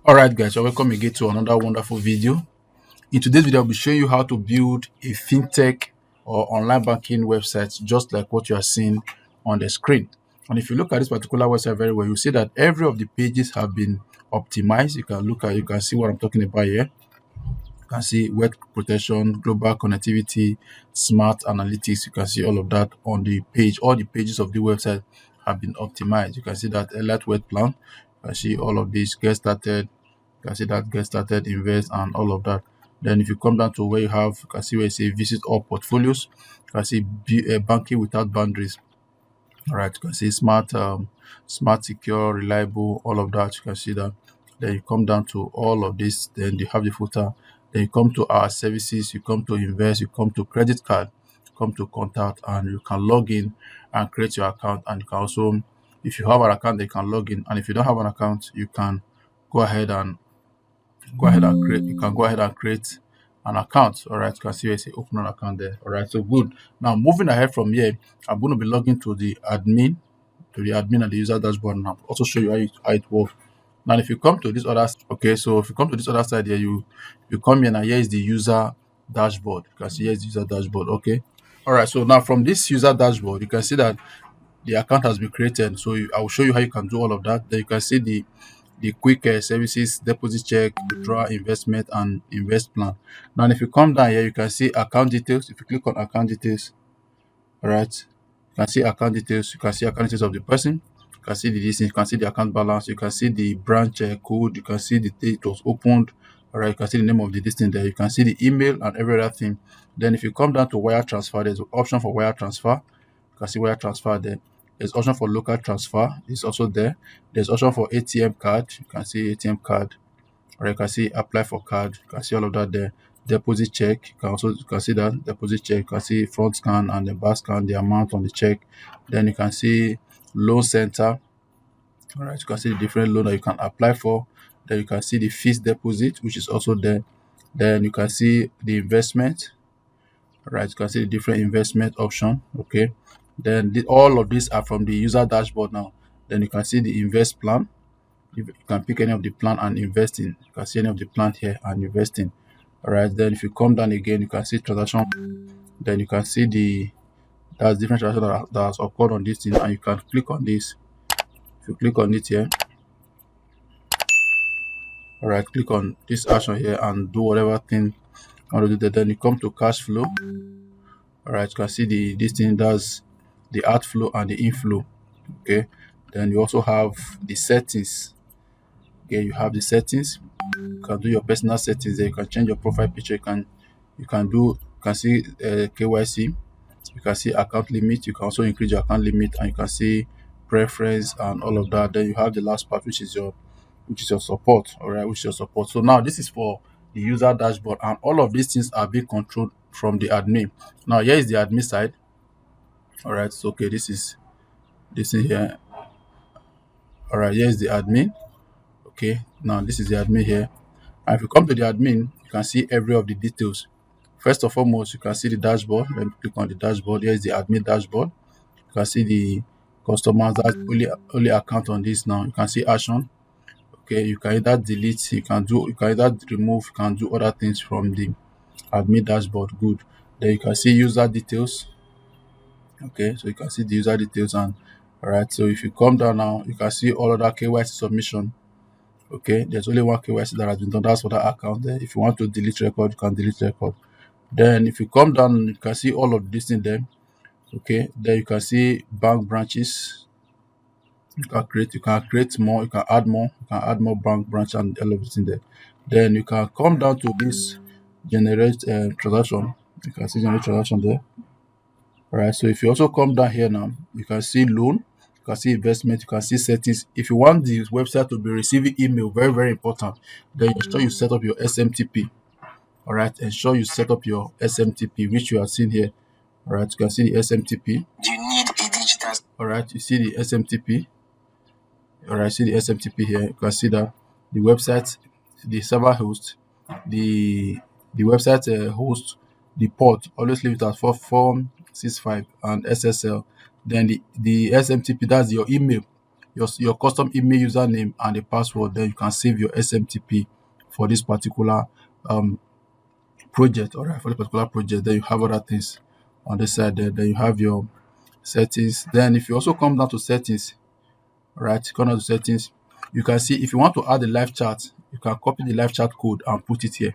All right, guys, you're welcome again to another wonderful video. In today's video, I'll be showing you how to build a fintech or online banking website, just like what you are seeing on the screen. And if you look at this particular website very well, you see that every of the pages have been optimized. You can see what I'm talking about here. You can see web protection, global connectivity, smart analytics. You can see all of that on the page. All the pages of the website have been optimized. You can see that alert word plan. You can see all of this, get started. You can see that get started, invest, and all of that. Then if you come down to where you can see where you say visit all portfolios. You can see banking without boundaries. All right, you can see smart, secure, reliable, all of that. You can see that. Then you come down to all of this. Then you have the footer. Then you come to our services. You come to invest. You come to credit card. You come to contact, and you can log in and create your account. And you can also, if you have an account, you can log in. And if you don't have an account, you can go ahead and create. You can go ahead and create an account. All right, you can see where it say open an account there. All right, so good. Now moving ahead from here, I'm going to be logging to the admin and the user dashboard, and I'll also show you how it works. Now if you come to this other, okay, so if you come to this other side here, you come here, and here is the user dashboard. You can see here is the user dashboard. Okay, all right, so now from this user dashboard, you can see that the account has been created. So I will show you how you can do all of that. Then you can see the quick services, deposit check, withdraw, investment, and invest plan. Now if you come down here, you can see account details. If you click on account details, all right, you can see account details. You can see account details of the person. You can see the distance. You can see the account balance. You can see the branch code. You can see the date it was opened. All right, you can see the name of the distance there. You can see the email and every other thing. Then if you come down to wire transfer, there's an option for wire transfer. You can see wire transfer there. There's option for local transfer. It's also there. There's option for ATM card. You can see ATM card. Or you can see apply for card. You can see all of that there. Deposit check. You can see that deposit check. You can see front scan and the back scan, the amount on the check. Then you can see loan center. All right, you can see the different loan that you can apply for. Then you can see the fixed deposit, which is also there. Then you can see the investment. All right, you can see the different investment option. Okay, then all of these are from the user dashboard now. Then you can see the invest plan. You can pick any of the plan and invest in. You can see any of the plan here and invest in. All right, then if you come down again, you can see transaction. Then you can see that's different transaction that has occurred on this thing, and you can click on this. If you click on it here, all right, click on this action here and do whatever thing you want to do there. Then you come to cash flow. All right, you can see this thing does the outflow and the inflow. Okay, then you also have the settings. Okay, you have the settings. You can do your personal settings there. You can change your profile picture. You can see KYC. You can see account limit. You can also increase your account limit, and you can see preference and all of that. Then you have the last part, which is your support. All right, which is your support. So now this is for the user dashboard, and all of these things are being controlled from the admin. Now here is the admin side. All right, so okay, this in here. All right, here is the admin. Okay, now this is the admin here. And if you come to the admin, you can see every of the details. First and foremost, you can see the dashboard. Let me click on the dashboard. Here is the admin dashboard. You can see the customers. That's only account on this now. You can see action. Okay, you can either delete, you can either remove, you can do other things from the admin dashboard. Good. Then you can see user details. Okay, so you can see the user details, and all right. So if you come down now, you can see all other KYC submission. Okay, there's only one KYC that has been done. That's for that account there. If you want to delete record, you can delete record. Then if you come down, you can see all of this in there. Okay, then you can see bank branches. You can create more, you can add more, bank branch and all of it in there. Then you can come down to this generate transaction. You can see generate transaction there. All right, so if you also come down here now, you can see loan, you can see investment, you can see settings. If you want the website to be receiving email, very, very important, then ensure you set up your SMTP. All right, ensure you set up your SMTP, which you are seeing here. All right, you can see the SMTP. Do you need a digital? All right, you see the SMTP. All right, see the SMTP here. You can see that the website, the server host, the website host, the port. Always leave it at 4465 and SSL. Then the SMTP, that's your email. your custom email, username, and the password. Then you can save your SMTP for this particular um project. All right, for the particular project. Then you have other things on the side there. Then you have your settings. Then if you also come down to settings, all right, come down to settings, you can see if you want to add a live chat, you can copy the live chat code and put it here.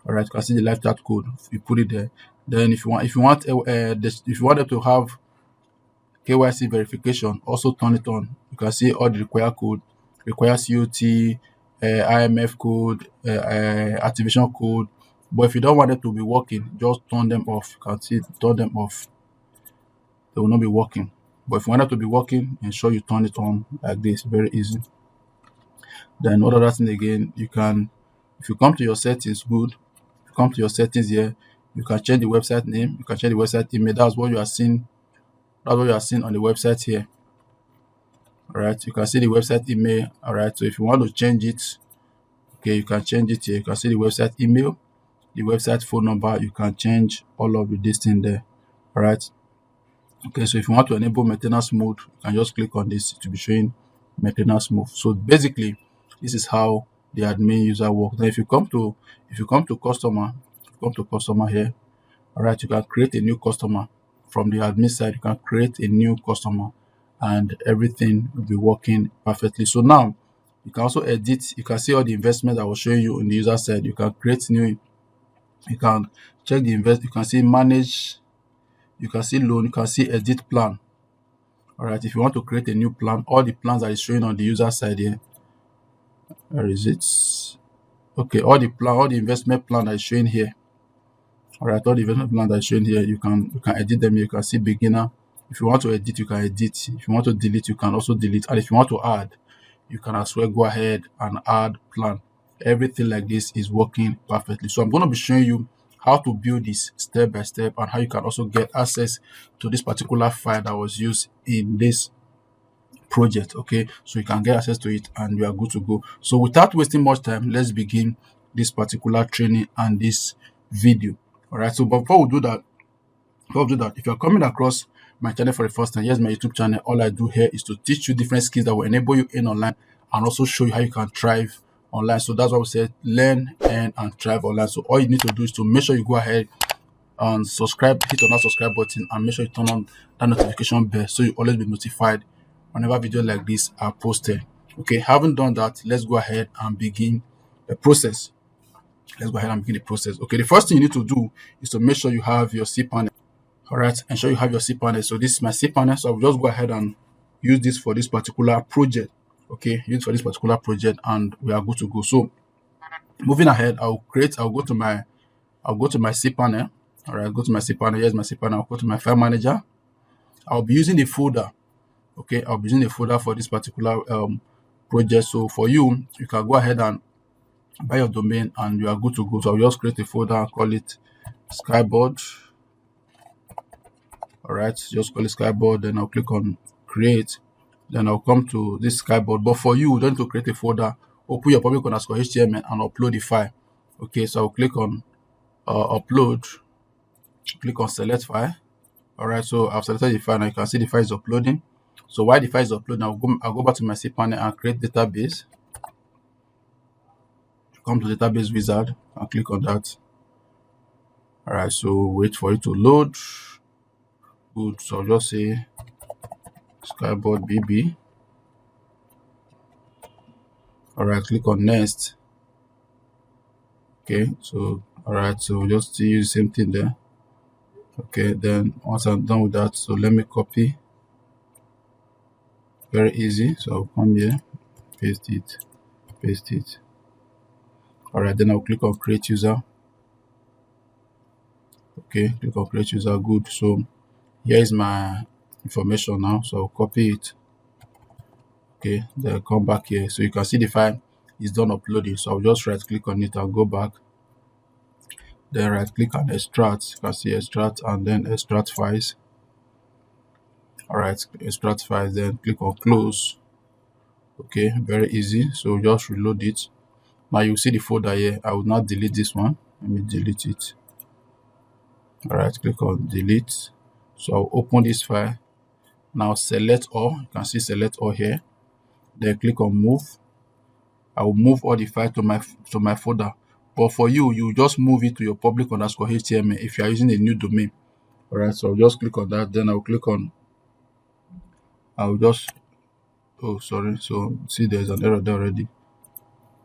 All right, you can see the live chat code. You put it there. Then if you want them to have KYC verification, also turn it on. You can see all the required code, require COT, IMF code, activation code. But if you don't want them to be working, just turn them off. You can see turn them off. They will not be working. But if you want them to be working, ensure you turn it on like this. Very easy. Then what other thing again? You can, if you come to your settings, good. If you come to your settings here, you can change the website name. You can change the website email. That's what you are seeing. That's what you are seeing on the website here. All right, you can see the website email. All right, so if you want to change it, okay, you can change it here. You can see the website email, the website phone number. You can change all of this thing there. All right, okay, so if you want to enable maintenance mode, you can just click on this to be showing maintenance mode. So basically, this is how the admin user works. Now if you come to customer, here, all right, you can create a new customer from the admin side. You can create a new customer and everything will be working perfectly. So now you can also edit. You can see all the investment I was showing you on the user side. You can create new, you can check the invest, you can see manage, you can see loan, you can see edit plan. All right, if you want to create a new plan, all the plans that is showing on the user side here, where is it? Okay, all the investment plan that is showing here. All right, all the investment plan that is shown here, you can edit them. You can see beginner. If you want to edit, you can edit. If you want to delete, you can also delete. And if you want to add, you can as well go ahead and add plan. Everything like this is working perfectly. So I'm going to be showing you how to build this step by step and how you can also get access to this particular file that was used in this project. Okay, so you can get access to it and you are good to go. So without wasting much time, let's begin this particular training and this video. All right, so before we do that, if you're coming across my channel for the first time, here's my YouTube channel. All I do here is to teach you different skills that will enable you in online and also show you how you can thrive online. So that's why we say learn, earn, and thrive online. So all you need to do is to make sure you go ahead and subscribe, hit on that subscribe button, and make sure you turn on that notification bell so you always be notified whenever videos like this are posted. Okay, having done that, let's go ahead and begin the process. Okay, the first thing you need to do is to make sure you have your cPanel. All right, ensure you have your cPanel. So this is my cPanel. So I'll just go ahead and use this for this particular project. Okay, use for this particular project, and we are good to go. So moving ahead, I'll go to my cPanel. All right, go to my cPanel. Here's my cPanel. I'll go to my file manager. I'll be using the folder. Okay, I'll be using the folder for this particular project. So for you, you can go ahead and buy your domain and you are good to go. So I'll just create a folder, call it Skyboard. All right, just call it Skyboard. Then I'll click on create. Then I'll come to this Skyboard. But for you don't need to create a folder. Open your public underscore HTML and upload the file. Okay, so I'll click on upload. Click on select file. All right, so I've selected the file. Now you can see the file is uploading. So while the file is uploading, I'll go back to my cPanel and create database. Come to database wizard and click on that. All right, so wait for it to load. Good, so I'll just say Skyboard BB. All right, click on next. Okay, so all right, so just use the same thing there. Okay, then once I'm done with that, so let me copy. Very easy. So I'll come here, paste it. All right, then I'll click on create user. Okay, click on create user. Good. So here is my information now. So I'll copy it. Okay, then I'll come back here. So you can see the file is done uploading. So I'll just right click on it and go back. Then right click on extract. You can see extract and then extract files. All right, extract files. Then click on close. Okay, very easy. So just reload it. Now you see the folder here. I will not delete this one. Let me delete it. All right, click on delete. So I'll open this file. Now select all. You can see select all here. then click on move. I will move all the file to my folder. But for you, you just move it to your public_html if you are using a new domain. All right, so I'll just click on that. Then I'll click on. I'll just. Oh, sorry. So see, there's an error there already.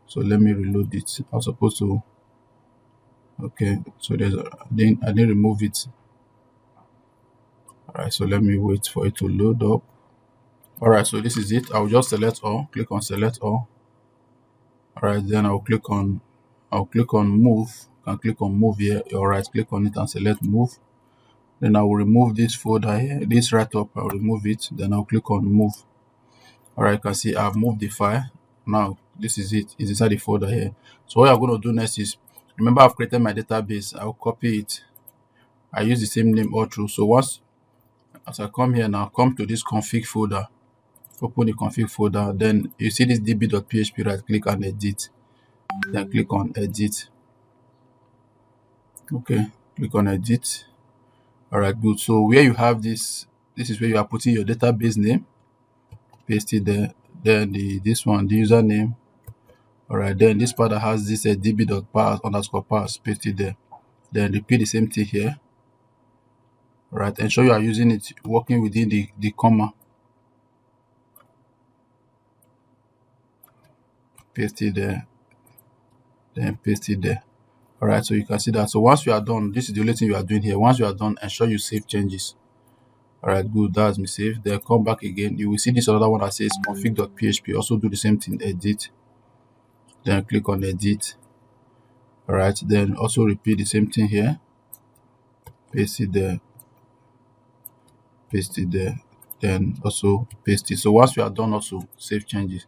So let me reload it. I was supposed to. Okay, so I didn't remove it. All right, so let me wait for it to load up. All right, so this is it. I'll just select all. Click on select all. All right, then I'll click on move. And click on move here. All right, click on it and select move. Then I will remove this folder here, this write up. I'll remove it. Then I'll click on move. All right, you can see I've moved the file. Now this is it. It's inside the folder here. So what I'm going to do next is, remember I've created my database. I'll copy it. I use the same name all through. So as I come here now, come to this config folder. Open the config folder. Then you see this db.php. Right click and edit. Then click on edit. Okay, click on edit. All right, good. So where you have this is where you are putting your database name. Paste it there. Then the username. All right, then this part that has this db.pass_pass, paste it there. Then repeat the same thing here. All right, ensure you are using it working within the comma. Paste it there. Then paste it there. All right, so you can see that. So once you are done, this is the only thing you are doing here. Once you are done, ensure you save changes. All right, good. That's me saved. Then come back again. You will see this other one that says config.php. Also do the same thing. Edit. Then click on edit. All right. Then also repeat the same thing here. Paste it there. Paste it there. Then also paste it. So once you are done, also save changes.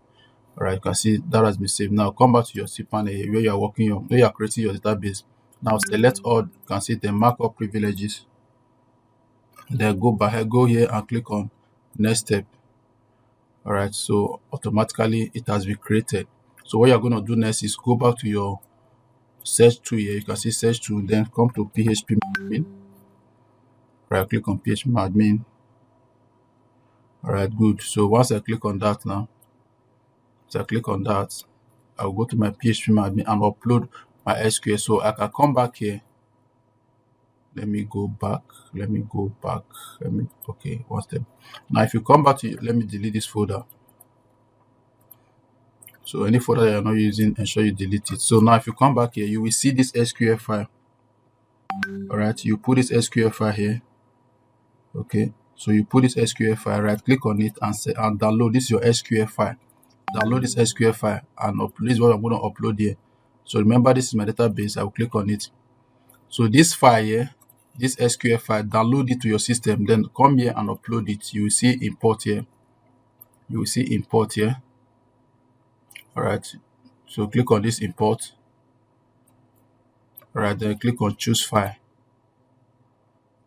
All right. You can see that has been saved. Now come back to your cPanel here where you are working on, where you are creating your database. Now select all. You can see the markup privileges. Then go here and click on next step. All right, so automatically it has been created. So what you're going to do next is go back to your search tool here. You can see search tool, then come to php admin. Right click on php admin. All right, good. So once I click on that now, I'll go to my php admin and upload my SQL. So I can come back here. Let me go back. Okay, one step. Now if you come back to, let me delete this folder. So any folder you're not using, ensure you delete it. So now if you come back here, you will see this SQL file. All right, you put this SQL file here. Okay, so you put this SQL file, right click on it and download. This is your SQL file. Download this SQL file and upload. This is what I'm going to upload here. So remember, this is my database. I will click on it. So this file here, this SQL file, download it to your system, then come here and upload it. You will see import here. All right, so click on this import. All right, then click on choose file.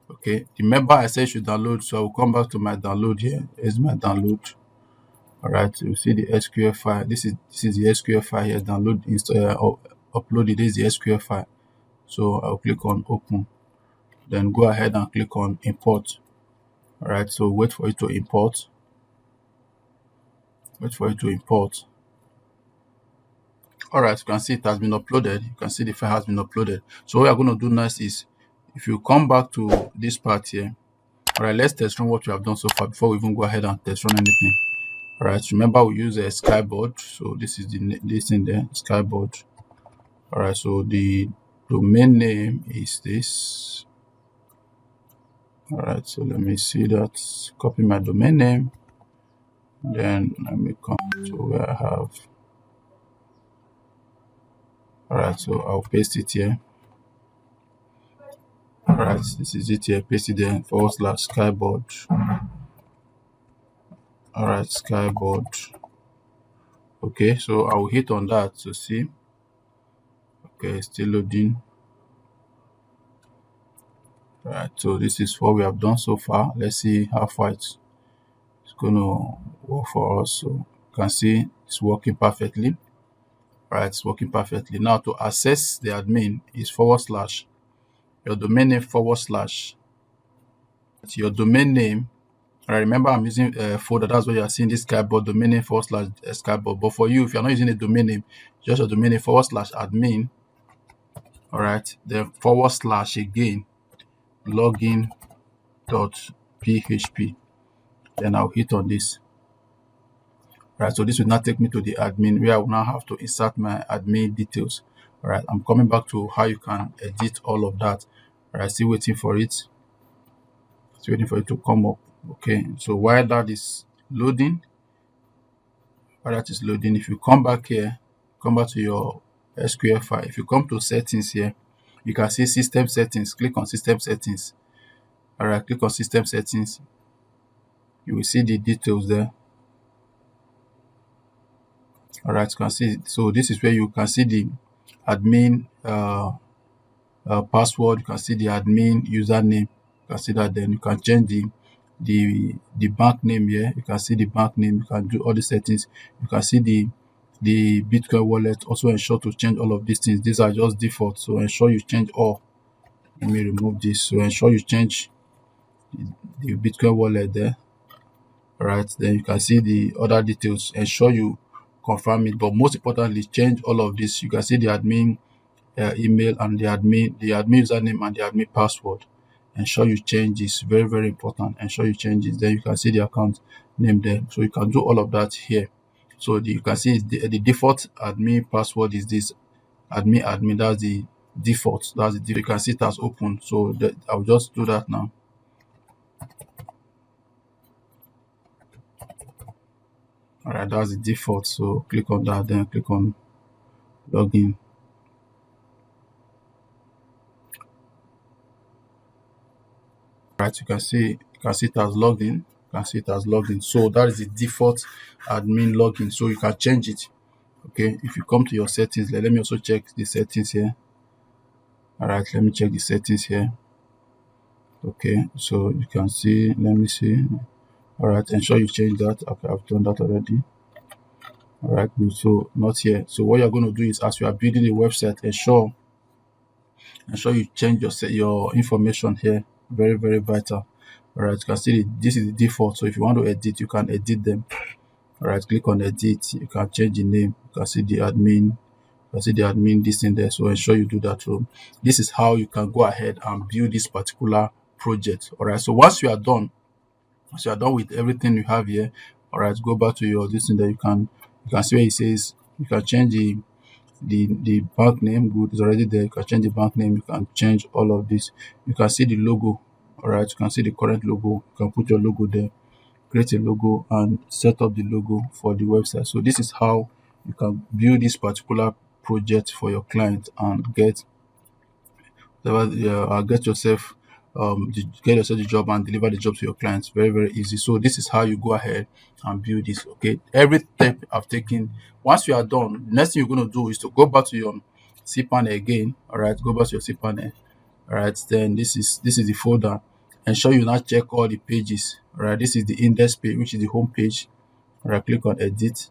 Okay, remember I said you should download, so I will come back to my download here. Here's my download. All right, so you see the SQL file. This is the SQL file here. Download, install, upload it. This is the SQL file. So I'll click on open. Then go ahead and click on import. All right, so wait for it to import. All right, you can see it has been uploaded. You can see the file has been uploaded. So what we are going to do next is, if you come back to this part here, all right, let's test run what we have done so far before we even go ahead and test run anything. All right, remember we use a skyboard. So this is this in there, skyboard. All right, so the domain name is this. All right, so let me see that. Copy my domain name. Then let me come to where I have. All right, so I'll paste it here. All right, this is it here. Paste it there, /skyboard. All right, skyboard. Okay, so I will hit on that to see. Okay, still loading. All right, so this is what we have done so far. Let's see how far it's going to work for us. So you can see it's working perfectly. All right, it's working perfectly. Now to access the admin is / your domain name / your domain name. I remember I'm using a folder. That's why you are seeing this skyboard domain name / skyboard. But for you, if you're not using a domain name, just a domain name /admin. All right, then / again login.php. Then I'll hit on this. Right, so this will now take me to the admin where I will now have to insert my admin details. All right, I'm coming back to how you can edit all of that. All right, still waiting for it. Still waiting for it to come up. Okay, so while that is loading, if you come back here, come back to your SQL file. If you come to settings here, you can see system settings. Click on system settings. All right, click on system settings. You will see the details there. All right, you can see. So this is where you can see the admin password. You can see the admin username. You can see that. Then you can change the bank name here. You can see the bank name. You can do all the settings. You can see the Bitcoin wallet. Also ensure to change all of these things. These are just default, so ensure you change all. Let me remove this. So ensure you change the Bitcoin wallet there. All right, then you can see the other details. Ensure you confirm it, but most importantly, change all of this. You can see the admin email and the admin username and the admin password. Ensure you change this. Very, very important. Ensure you change this. Then you can see the account name there. So you can do all of that here. So you can see the default admin password is this admin. That's the default. You can see it as open. So I'll just do that now. All right, that's the default. So click on that, then click on login. Right, you can see it as login. You can see it as login. So that is the default admin login. So you can change it. Okay, if you come to your settings, let me also check the settings here. All right, let me check the settings here. Okay, so you can see, let me see. All right, ensure you change that. Okay, I've done that already. All right, good. So not here. So what you're going to do is, as you are building the website, ensure you change your information here. Very, very vital. All right, you can see this is the default. So if you want to edit, you can edit them. All right, click on edit. You can change the name. You can see the admin. You can see the admin this in there. So ensure you do that. So this is how you can go ahead and build this particular project. All right. So once you are done with everything you have here, all right, go back to your this thing that you can see where it says you can change the bank name. Good, is already there. You can change the bank name. You can change all of this. You can see the logo. All right, you can see the current logo. You can put your logo there, create a logo, and set up the logo for the website. So this is how you can build this particular project for your client and get yourself the job and deliver the job to your clients. Very, very easy. So this is how you go ahead and build this. Okay, every step I've taken. Once you are done, next thing you're going to do is to go back to your cPanel again. All right, go back to your cPanel. All right, then this is the folder. Ensure you now check all the pages. All right, this is the index page, which is the home page. All right, click on edit,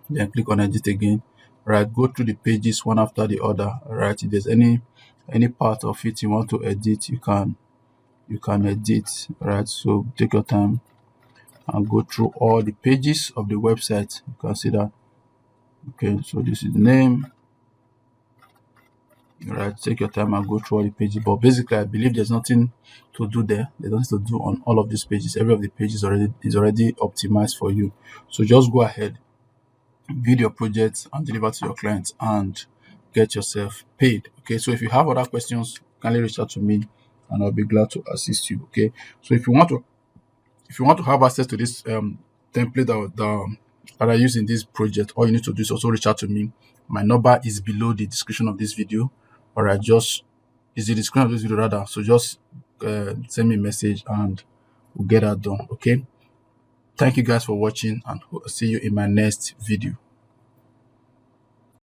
then click on edit again. All right, go through the pages one after the other. All right, if there's any part of it you want to edit, you can edit. All right, so take your time and go through all the pages of the website. You can see that. Okay, so this is the name. All right, take your time and go through all the pages. But basically, I believe there's nothing to do there. There's nothing to do on all of these pages. Every of the pages is already optimized for you. So just go ahead, build your project and deliver to your clients and get yourself paid. Okay, so if you have other questions, kindly reach out to me and I'll be glad to assist you. Okay, so if you want to have access to this template that I use in this project, all you need to do is also reach out to me. My number is below the description of this video. All right, is the description of this video rather. So just send me a message and we'll get that done. Okay, thank you guys for watching and see you in my next video.